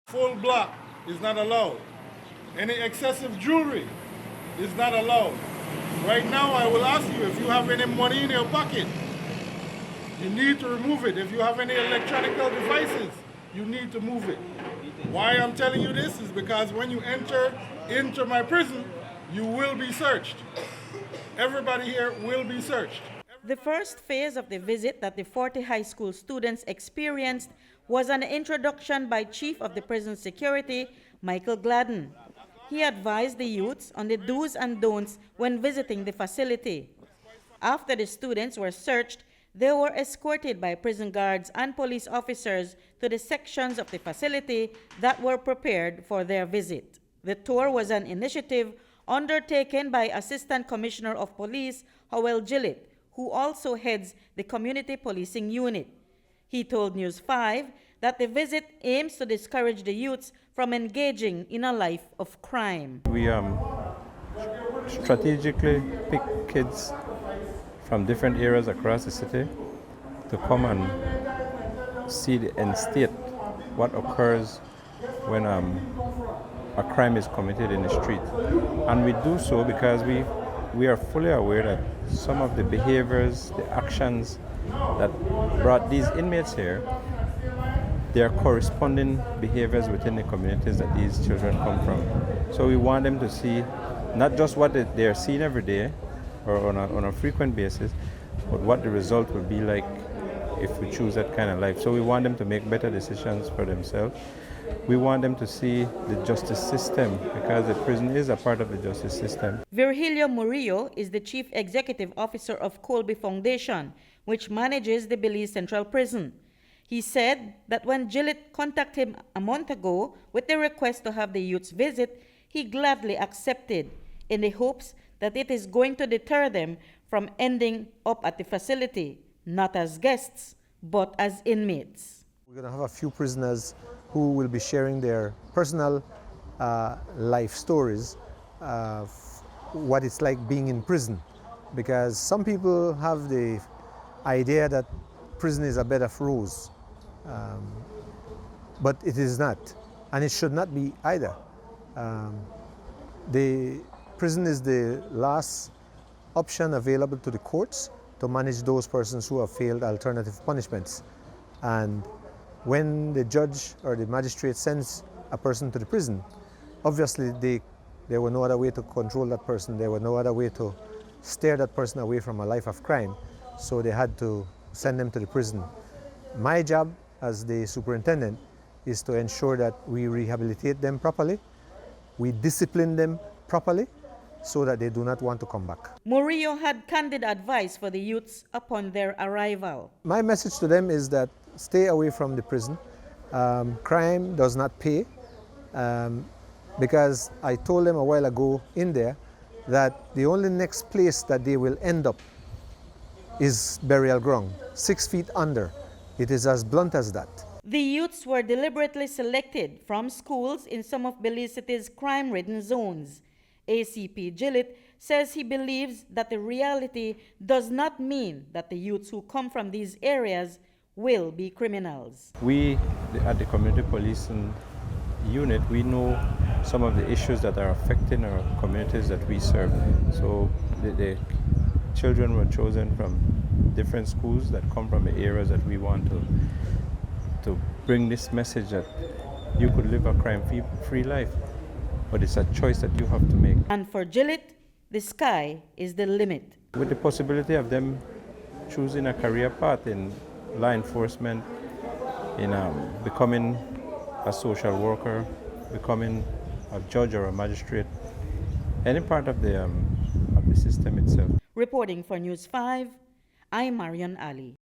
Full block is not allowed. Any excessive jewelry is not allowed. Right now, I will ask you if you have any money in your pocket, you need to remove it. If you have any electronic devices, you need to move it. Why I'm telling you this is because when you enter into my prison, you will be searched. Everybody here will be searched. The first phase of the visit that the 40 high school students experienced was an introduction by Chief of the Prison Security, Michael Gladden. He advised the youths on the do's and don'ts when visiting the facility. After the students were searched, they were escorted by prison guards and police officers to the sections of the facility that were prepared for their visit. The tour was an initiative undertaken by Assistant Commissioner of Police Howell Gillett, who also heads the Community Policing Unit. He told News 5 that the visit aims to discourage the youths from engaging in a life of crime. We strategically pick kids from different areas across the city to come and see and state what occurs when a crime is committed in the street. And we do so because we are fully aware that some of the behaviors, the actions that brought these inmates here, there are corresponding behaviors within the communities that these children come from. So we want them to see not just what they are seeing every day or on a frequent basis, but what the result will be like if we choose that kind of life. So we want them to make better decisions for themselves. We want them to see the justice system because the prison is a part of the justice system. Virgilio Murillo is the Chief Executive Officer of Colby Foundation, which manages the Belize Central Prison. He said that when Gillett contacted him a month ago with the request to have the youths visit, he gladly accepted in the hopes that it is going to deter them from ending up at the facility, not as guests, but as inmates. We're going to have a few prisoners who will be sharing their personal life stories of what it's like being in prison. Because some people have the idea that prison is a bed of roses, but it is not, and it should not be either. The prison is the last option available to the courts to manage those persons who have failed alternative punishments. And when the judge or the magistrate sends a person to the prison, obviously there were no other way to control that person. There were no other way to steer that person away from a life of crime. So they had to send them to the prison. My job as the superintendent is to ensure that we rehabilitate them properly, we discipline them properly, so that they do not want to come back. Murillo had candid advice for the youths upon their arrival. My message to them is that stay away from the prison. Crime does not pay, because I told them a while ago in there that the only next place that they will end up is burial ground, 6 feet under. It is as blunt as that. The youths were deliberately selected from schools in some of Belize City's crime-ridden zones. ACP Gillett says he believes that the reality does not mean that the youths who come from these areas will be criminals. We at the Community Policing Unit, we know some of the issues that are affecting our communities that we serve. So the children were chosen from different schools that come from the areas that we want to bring this message that you could live a crime-free life. But it's a choice that you have to make. And for Gillett, the sky is the limit. With the possibility of them choosing a career path in law enforcement, in becoming a social worker, becoming a judge or a magistrate, any part of the system itself. Reporting for News 5, I'm Marion Ali.